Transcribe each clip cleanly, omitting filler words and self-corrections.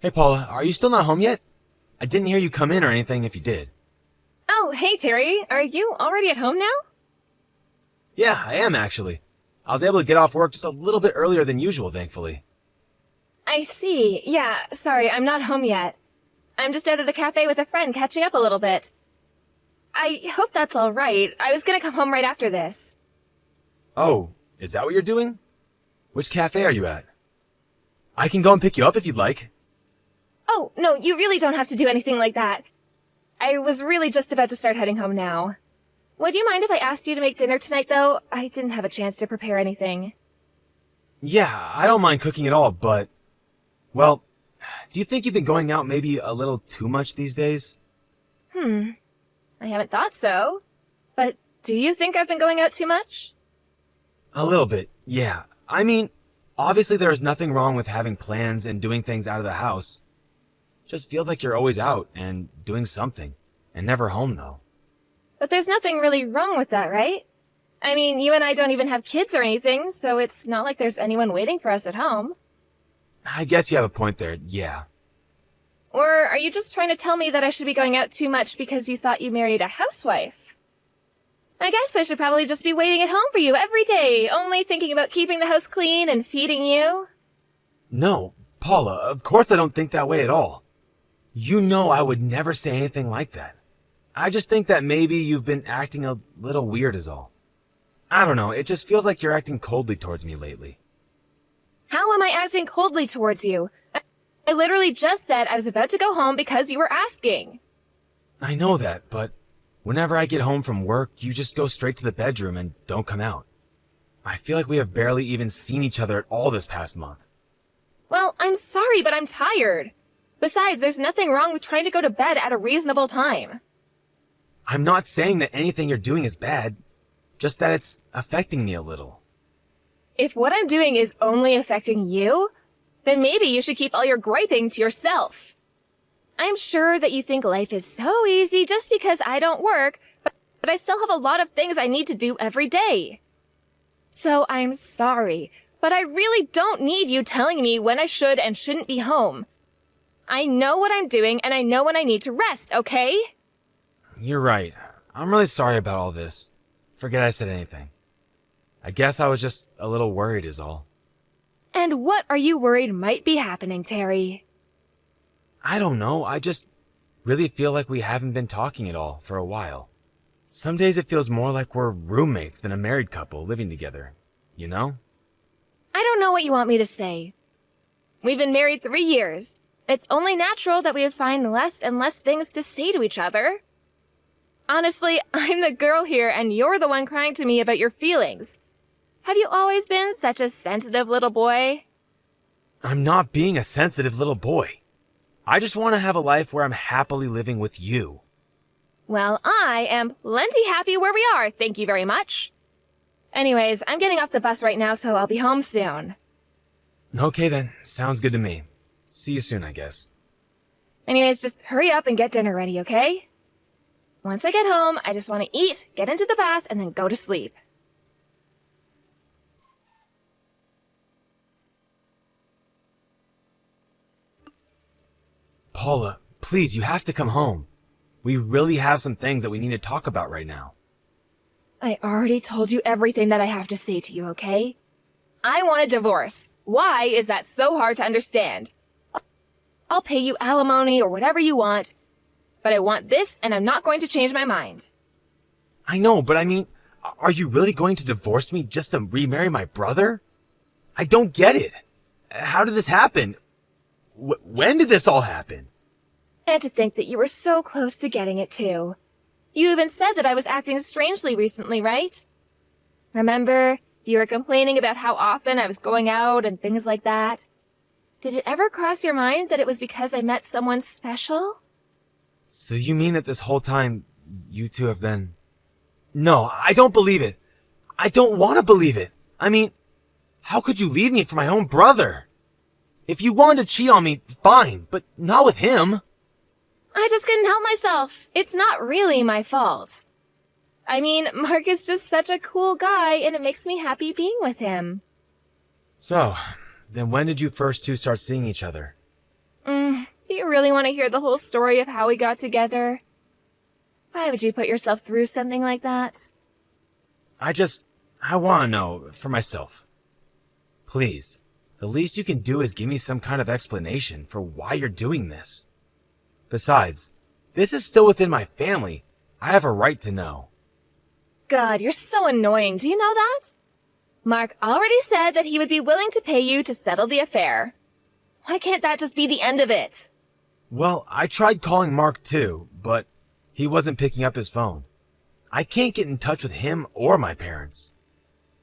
Hey Paula, are you still not home yet? I didn't hear you come in or anything if you did. Oh, hey Terry, are you already at home now? Yeah, I am actually. I was able to get off work just a little bit earlier than usual, thankfully. I see. Yeah, sorry, I'm not home yet. I'm just out at a cafe with a friend catching up a little bit. I hope that's all right. I was gonna come home right after this. Oh, is that what you're doing? Which cafe are you at? I can go and pick you up if you'd like. Oh, no, you really don't have to do anything like that. I was really just about to start heading home now. Would you mind if I asked you to make dinner tonight, though? I didn't have a chance to prepare anything. Yeah, I don't mind cooking at all, but... Well, do you think you've been going out maybe a little too much these days? I haven't thought so. But do you think I've been going out too much? A little bit, yeah. I mean, obviously there is nothing wrong with having plans and doing things out of the house. Just feels like you're always out and doing something, and never home though. But there's nothing really wrong with that, right? I mean, you and I don't even have kids or anything, so it's not like there's anyone waiting for us at home. I guess you have a point there, yeah. Or are you just trying to tell me that I should be going out too much because you thought you married a housewife? I guess I should probably just be waiting at home for you every day, only thinking about keeping the house clean and feeding you. No, Paula, of course I don't think that way at all. You know I would never say anything like that. I just think that maybe you've been acting a little weird is all. I don't know, it just feels like you're acting coldly towards me lately. How am I acting coldly towards you? I literally just said I was about to go home because you were asking. I know that, but whenever I get home from work, you just go straight to the bedroom and don't come out. I feel like we have barely even seen each other at all this past month. Well, I'm sorry, but I'm tired. Besides, there's nothing wrong with trying to go to bed at a reasonable time. I'm not saying that anything you're doing is bad, just that it's affecting me a little. If what I'm doing is only affecting you, then maybe you should keep all your griping to yourself. I'm sure that you think life is so easy just because I don't work, but I still have a lot of things I need to do every day. So I'm sorry, but I really don't need you telling me when I should and shouldn't be home. I know what I'm doing and I know when I need to rest, okay? You're right. I'm really sorry about all this. Forget I said anything. I guess I was just a little worried is all. And what are you worried might be happening, Terry? I don't know, I just really feel like we haven't been talking at all for a while. Some days it feels more like we're roommates than a married couple living together, you know? I don't know what you want me to say. We've been married 3 years. It's only natural that we would find less and less things to say to each other. Honestly, I'm the girl here and you're the one crying to me about your feelings. Have you always been such a sensitive little boy? I'm not being a sensitive little boy. I just want to have a life where I'm happily living with you. Well, I am plenty happy where we are, thank you very much. Anyways, I'm getting off the bus right now, so I'll be home soon. Okay then, sounds good to me. See you soon, I guess. Anyways, just hurry up and get dinner ready, okay? Once I get home, I just want to eat, get into the bath, and then go to sleep. Paula, please, you have to come home. We really have some things that we need to talk about right now. I already told you everything that I have to say to you, okay? I want a divorce. Why is that so hard to understand? I'll pay you alimony or whatever you want, but I want this and I'm not going to change my mind. I know, but I mean, are you really going to divorce me just to remarry my brother? I don't get it. How did this happen? When did this all happen? And to think that you were so close to getting it too. You even said that I was acting strangely recently, right? Remember, you were complaining about how often I was going out and things like that. Did it ever cross your mind that it was because I met someone special? So you mean that this whole time, you two have been... No, I don't believe it. I don't want to believe it. I mean, how could you leave me for my own brother? If you wanted to cheat on me, fine, but not with him. I just couldn't help myself. It's not really my fault. I mean, Mark is just such a cool guy, and it makes me happy being with him. So, then when did you first two start seeing each other? you really want to hear the whole story of how we got together? Why would you put yourself through something like that? I want to know for myself. Please, the least you can do is give me some kind of explanation for why you're doing this. Besides, this is still within my family. I have a right to know. God, you're so annoying. Do you know that? Mark already said that he would be willing to pay you to settle the affair. Why can't that just be the end of it? Well, I tried calling Mark too, but he wasn't picking up his phone. I can't get in touch with him or my parents.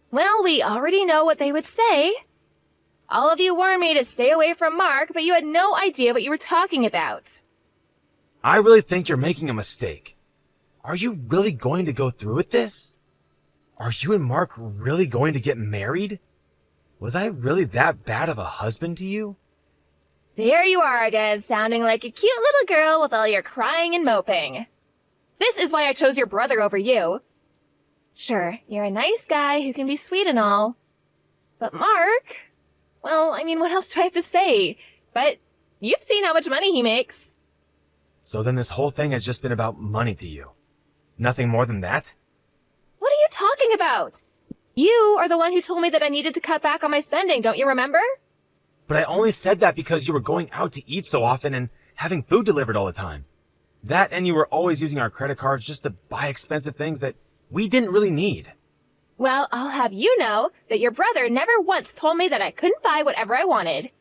Well, we already know what they would say. All of you warned me to stay away from Mark, but you had no idea what you were talking about. I really think you're making a mistake. Are you really going to go through with this? Are you and Mark really going to get married? Was I really that bad of a husband to you? There you are again, sounding like a cute little girl with all your crying and moping. This is why I chose your brother over you. Sure, you're a nice guy who can be sweet and all. But Mark? Well, I mean, what else do I have to say? But you've seen how much money he makes. So then this whole thing has just been about money to you? Nothing more than that? What are you talking about? You are the one who told me that I needed to cut back on my spending, don't you remember? But I only said that because you were going out to eat so often and having food delivered all the time. That and you were always using our credit cards just to buy expensive things that we didn't really need. Well, I'll have you know that your brother never once told me that I couldn't buy whatever I wanted.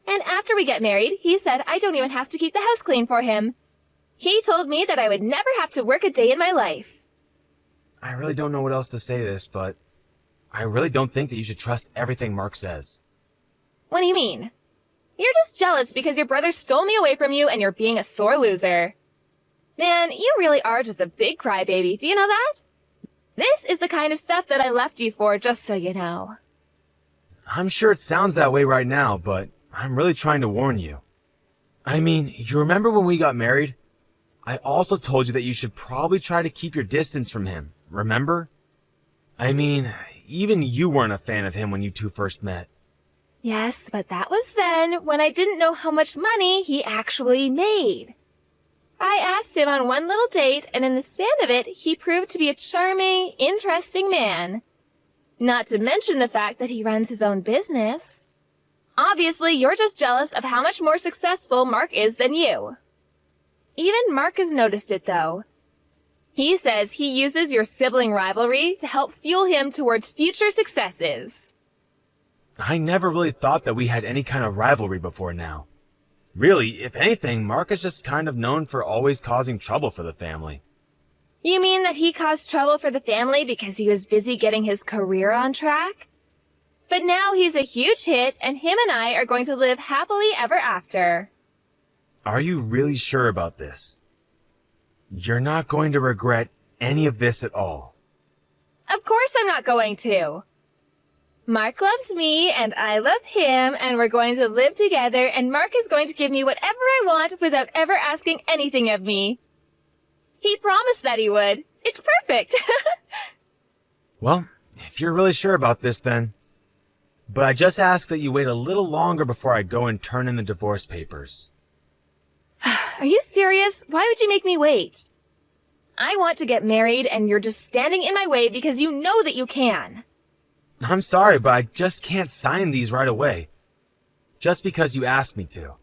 And after we get married, he said I don't even have to keep the house clean for him. He told me that I would never have to work a day in my life. I really don't know what else to say to this, but I really don't think that you should trust everything Mark says. What do you mean? You're just jealous because your brother stole me away from you and you're being a sore loser. Man, you really are just a big crybaby. Do you know that? This is the kind of stuff that I left you for, just so you know. I'm sure it sounds that way right now, but I'm really trying to warn you. I mean, you remember when we got married? I also told you that you should probably try to keep your distance from him, remember? I mean, even you weren't a fan of him when you two first met. Yes, but that was then, when I didn't know how much money he actually made. I asked him on one little date, and in the span of it, he proved to be a charming, interesting man. Not to mention the fact that he runs his own business. Obviously, you're just jealous of how much more successful Mark is than you. Even Mark has noticed it, though. He says he uses your sibling rivalry to help fuel him towards future successes. I never really thought that we had any kind of rivalry before now. Really, if anything, Mark is just kind of known for always causing trouble for the family. You mean that he caused trouble for the family because he was busy getting his career on track? But now he's a huge hit, and him and I are going to live happily ever after. Are you really sure about this? You're not going to regret any of this at all. Of course I'm not going to. Mark loves me, and I love him, and we're going to live together, and Mark is going to give me whatever I want without ever asking anything of me. He promised that he would. It's perfect. Well, if you're really sure about this, then. But I just ask that you wait a little longer before I go and turn in the divorce papers. Are you serious? Why would you make me wait? I want to get married, and you're just standing in my way because you know that you can. I'm sorry, but I just can't sign these right away. Just because you asked me to.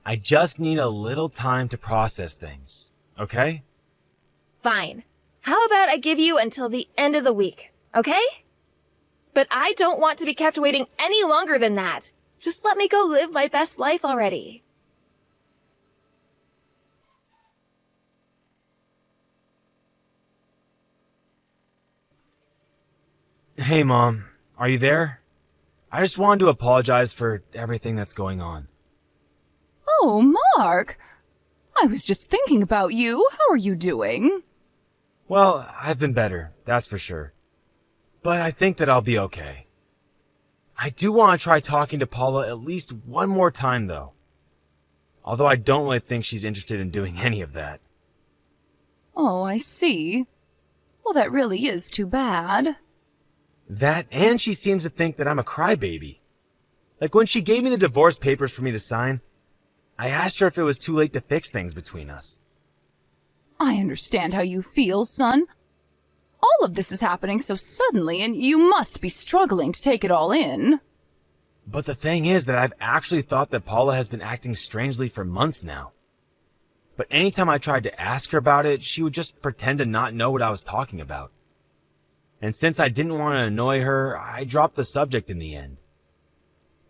I just need a little time to process things, okay? Fine. How about I give you until the end of the week, okay? But I don't want to be kept waiting any longer than that. Just let me go live my best life already. Hey, Mom. Are you there? I just wanted to apologize for everything that's going on. Oh, Mark! I was just thinking about you. How are you doing? Well, I've been better, that's for sure. But I think that I'll be okay. I do want to try talking to Paula at least one more time, though. Although I don't really think she's interested in doing any of that. Oh, I see. Well, that really is too bad. That, and she seems to think that I'm a crybaby. Like when she gave me the divorce papers for me to sign, I asked her if it was too late to fix things between us. I understand how you feel, son. All of this is happening so suddenly, and you must be struggling to take it all in. But the thing is that I've actually thought that Paula has been acting strangely for months now. But anytime I tried to ask her about it, she would just pretend to not know what I was talking about. And since I didn't want to annoy her, I dropped the subject in the end.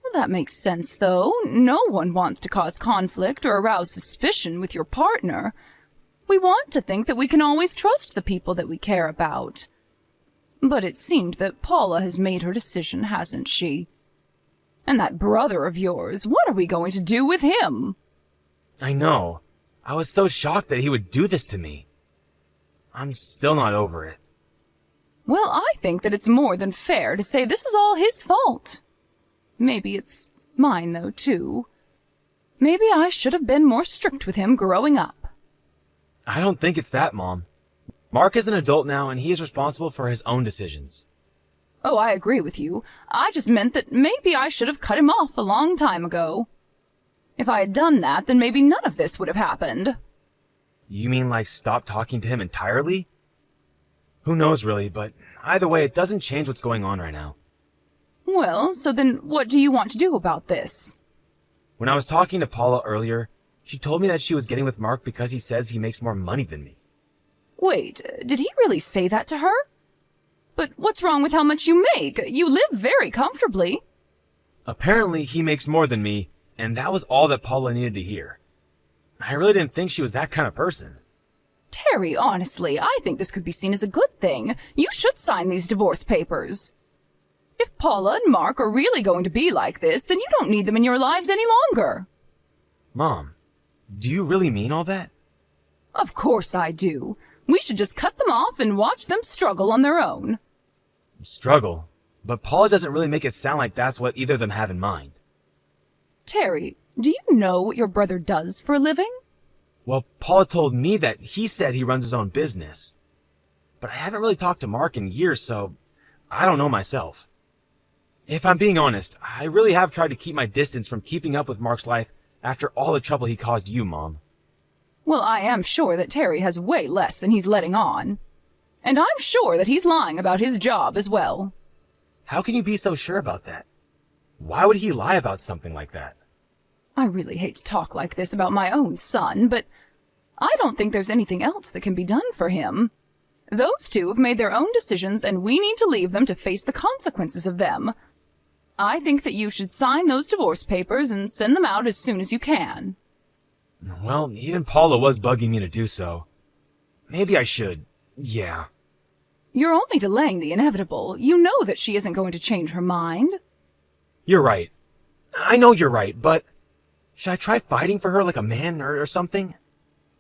Well, that makes sense, though. No one wants to cause conflict or arouse suspicion with your partner. We want to think that we can always trust the people that we care about. But it seemed that Paula has made her decision, hasn't she? And that brother of yours, what are we going to do with him? I know. I was so shocked that he would do this to me. I'm still not over it. Well, I think that it's more than fair to say this is all his fault. Maybe it's mine, though, too. Maybe I should have been more strict with him growing up. I don't think it's that, Mom. Mark is an adult now, and he is responsible for his own decisions. Oh, I agree with you. I just meant that maybe I should have cut him off a long time ago. If I had done that, then maybe none of this would have happened. You mean like stop talking to him entirely? Who knows really, but either way, it doesn't change what's going on right now. Well, so then what do you want to do about this? When I was talking to Paula earlier, she told me that she was getting with Mark because he says he makes more money than me. Wait, did he really say that to her? But what's wrong with how much you make? You live very comfortably. Apparently, he makes more than me, and that was all that Paula needed to hear. I really didn't think she was that kind of person. Terry, honestly, I think this could be seen as a good thing. You should sign these divorce papers. If Paula and Mark are really going to be like this, then you don't need them in your lives any longer. Mom, do you really mean all that? Of course I do. We should just cut them off and watch them struggle on their own. Struggle? But Paula doesn't really make it sound like that's what either of them have in mind. Terry, do you know what your brother does for a living? Well, Paula told me that he said he runs his own business. But I haven't really talked to Mark in years, so I don't know myself. If I'm being honest, I really have tried to keep my distance from keeping up with Mark's life after all the trouble he caused you, Mom. Well, I am sure that Terry has way less than he's letting on. And I'm sure that he's lying about his job as well. How can you be so sure about that? Why would he lie about something like that? I really hate to talk like this about my own son, but I don't think there's anything else that can be done for him. Those two have made their own decisions, and we need to leave them to face the consequences of them. I think that you should sign those divorce papers and send them out as soon as you can. Well, even Paula was bugging me to do so. Maybe I should. Yeah. You're only delaying the inevitable. You know that she isn't going to change her mind. You're right. I know you're right, but should I try fighting for her like a man or something?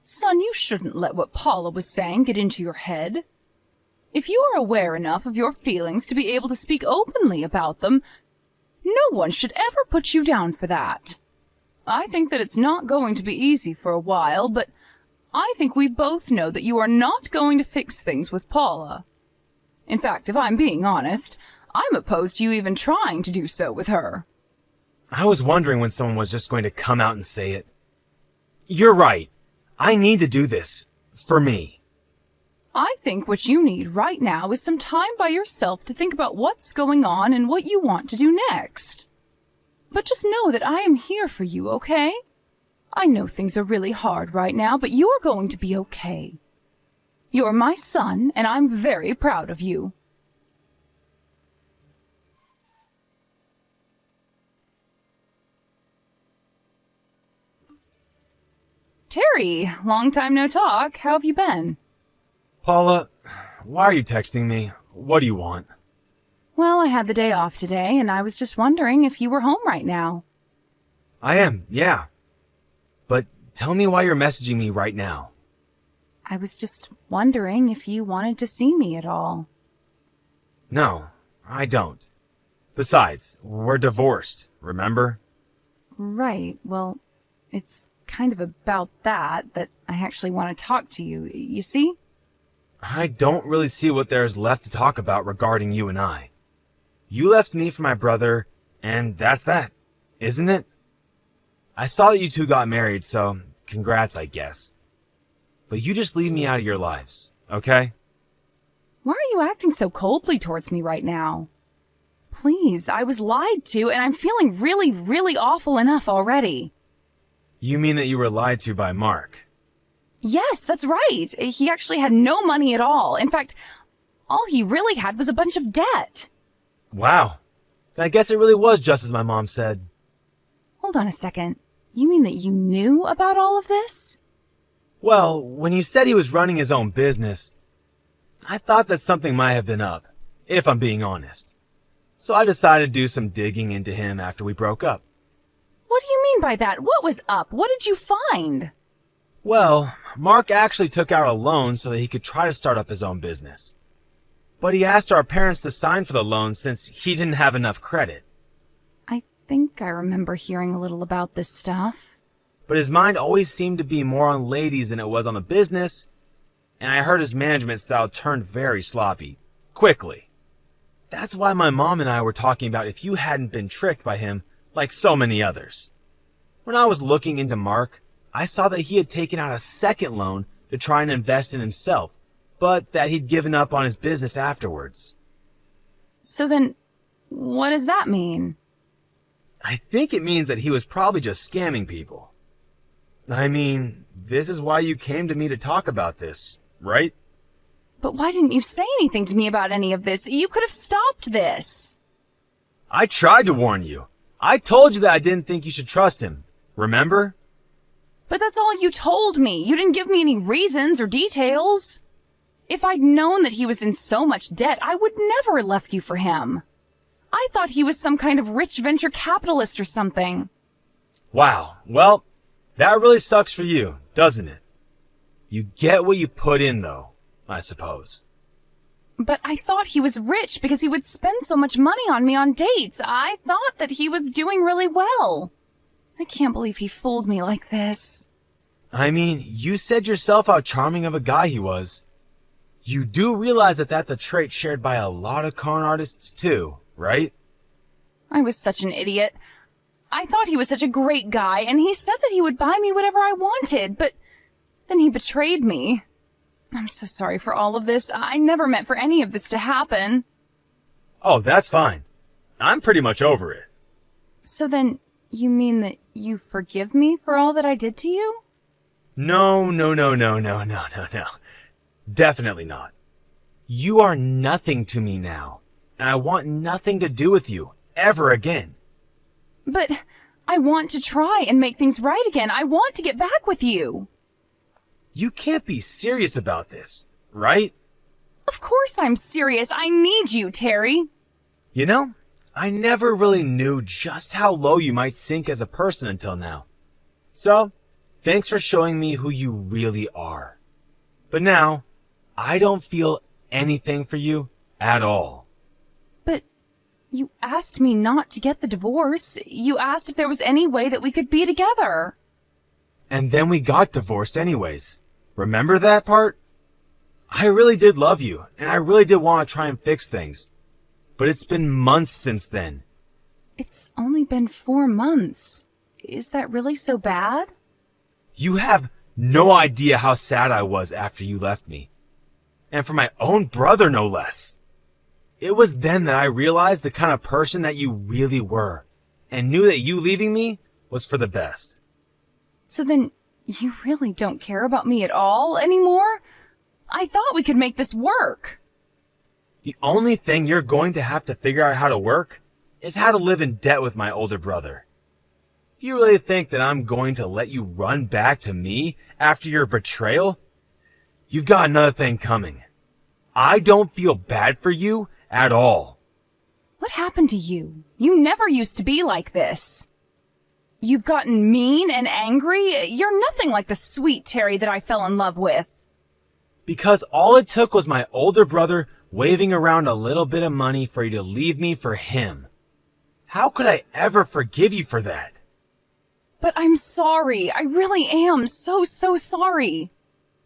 Son, you shouldn't let what Paula was saying get into your head. If you are aware enough of your feelings to be able to speak openly about them, no one should ever put you down for that. I think that it's not going to be easy for a while, but I think we both know that you are not going to fix things with Paula. In fact, if I'm being honest, I'm opposed to you even trying to do so with her. I was wondering when someone was just going to come out and say it. You're right. I need to do this. For me. I think what you need right now is some time by yourself to think about what's going on and what you want to do next. But just know that I am here for you, okay? I know things are really hard right now, but you're going to be okay. You're my son, and I'm very proud of you. Terry, long time no talk. How have you been? Paula, why are you texting me? What do you want? Well, I had the day off today, and I was just wondering if you were home right now. I am, yeah. But tell me why you're messaging me right now. I was just wondering if you wanted to see me at all. No, I don't. Besides, we're divorced, remember? Right, well, it's kind of about that I actually want to talk to you, you see? I don't really see what there's left to talk about regarding you and I. You left me for my brother, and that's that, isn't it? I saw that you two got married, so congrats, I guess. But you just leave me out of your lives, okay? Why are you acting so coldly towards me right now? Please, I was lied to, and I'm feeling really, really awful enough already. You mean that you were lied to by Mark? Yes, that's right. He actually had no money at all. In fact, all he really had was a bunch of debt. Wow. Then I guess it really was just as my mom said. Hold on a second. You mean that you knew about all of this? Well, when you said he was running his own business, I thought that something might have been up, if I'm being honest. So I decided to do some digging into him after we broke up. What do you mean by that? What was up? What did you find? Well, Mark actually took out a loan so that he could try to start up his own business. But he asked our parents to sign for the loan since he didn't have enough credit. I think I remember hearing a little about this stuff. But his mind always seemed to be more on ladies than it was on the business, and I heard his management style turned very sloppy, quickly. That's why my mom and I were talking about if you hadn't been tricked by him like so many others. When I was looking into Mark, I saw that he had taken out a second loan to try and invest in himself, but that he'd given up on his business afterwards. So then, what does that mean? I think it means that he was probably just scamming people. I mean, this is why you came to me to talk about this, right? But why didn't you say anything to me about any of this? You could have stopped this. I tried to warn you. I told you that I didn't think you should trust him. Remember? But that's all you told me. You didn't give me any reasons or details. If I'd known that he was in so much debt, I would never have left you for him. I thought he was some kind of rich venture capitalist or something. Wow. Well, that really sucks for you, doesn't it? You get what you put in, though, I suppose. But I thought he was rich because he would spend so much money on me on dates. I thought that he was doing really well. I can't believe he fooled me like this. I mean, you said yourself how charming of a guy he was. You do realize that that's a trait shared by a lot of con artists too, right? I was such an idiot. I thought he was such a great guy, and he said that he would buy me whatever I wanted, but then he betrayed me. I'm so sorry for all of this. I never meant for any of this to happen. Oh, that's fine. I'm pretty much over it. So then, you mean that you forgive me for all that I did to you? No. Definitely not. You are nothing to me now, and I want nothing to do with you, ever again. But I want to try and make things right again. I want to get back with you. You can't be serious about this, right? Of course I'm serious. I need you, Terry. You know, I never really knew just how low you might sink as a person until now. So, thanks for showing me who you really are. But now, I don't feel anything for you at all. But you asked me not to get the divorce. You asked if there was any way that we could be together. And then we got divorced anyways. Remember that part? I really did love you, and I really did want to try and fix things. But it's been months since then. It's only been 4 months. Is that really so bad? You have no idea how sad I was after you left me. And for my own brother, no less. It was then that I realized the kind of person that you really were, and knew that you leaving me was for the best. So then, you really don't care about me at all anymore? I thought we could make this work. The only thing you're going to have to figure out how to work is how to live in debt with my older brother. If you really think that I'm going to let you run back to me after your betrayal, you've got another thing coming. I don't feel bad for you at all. What happened to you? You never used to be like this. You've gotten mean and angry. You're nothing like the sweet Terry that I fell in love with. Because all it took was my older brother waving around a little bit of money for you to leave me for him. How could I ever forgive you for that? But I'm sorry. I really am so sorry.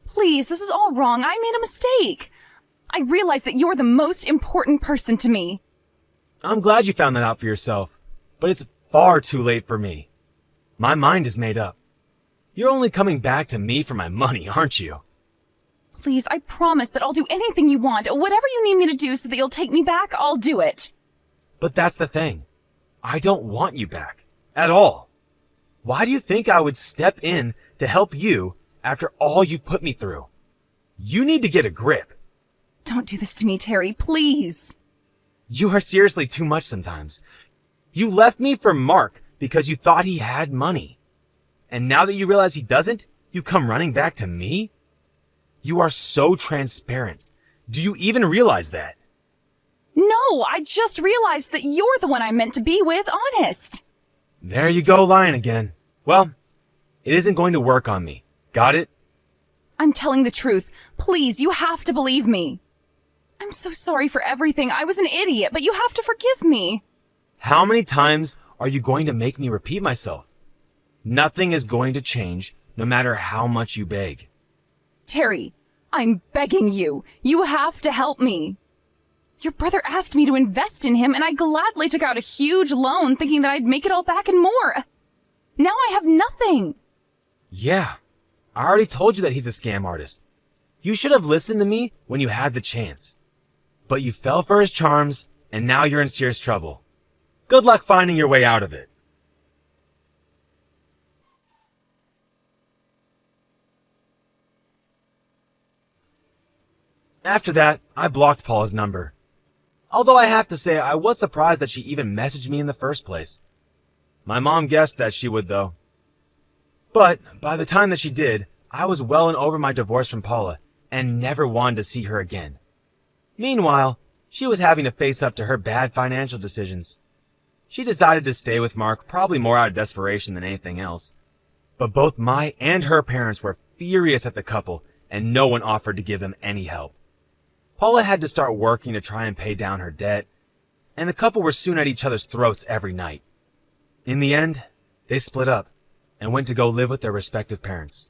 Please, this is all wrong. I made a mistake. I realize that you're the most important person to me. I'm glad you found that out for yourself, but it's far too late for me. My mind is made up. You're only coming back to me for my money, aren't you? Please, I promise that I'll do anything you want. Whatever you need me to do so that you'll take me back, I'll do it. But that's the thing. I don't want you back. At all. Why do you think I would step in to help you after all you've put me through? You need to get a grip. Don't do this to me, Terry, please. You are seriously too much sometimes. You left me for Mark because you thought he had money. And now that you realize he doesn't, you come running back to me? You are so transparent. Do you even realize that? No, I just realized that you're the one I'm meant to be with, honest. There you go lying again. Well, it isn't going to work on me. Got it? I'm telling the truth. Please, you have to believe me. I'm so sorry for everything. I was an idiot, but you have to forgive me. How many times are you going to make me repeat myself? Nothing is going to change no matter how much you beg. Terry, I'm begging you. You have to help me. Your brother asked me to invest in him, and I gladly took out a huge loan thinking that I'd make it all back and more. Now I have nothing. Yeah, I already told you that he's a scam artist. You should have listened to me when you had the chance. But you fell for his charms, and now you're in serious trouble. Good luck finding your way out of it. After that, I blocked Paula's number. Although I have to say I was surprised that she even messaged me in the first place. My mom guessed that she would though. But by the time that she did, I was well and over my divorce from Paula and never wanted to see her again. Meanwhile, she was having to face up to her bad financial decisions. She decided to stay with Mark, probably more out of desperation than anything else. But both my and her parents were furious at the couple, and no one offered to give them any help. Paula had to start working to try and pay down her debt, and the couple were soon at each other's throats every night. In the end, they split up and went to go live with their respective parents.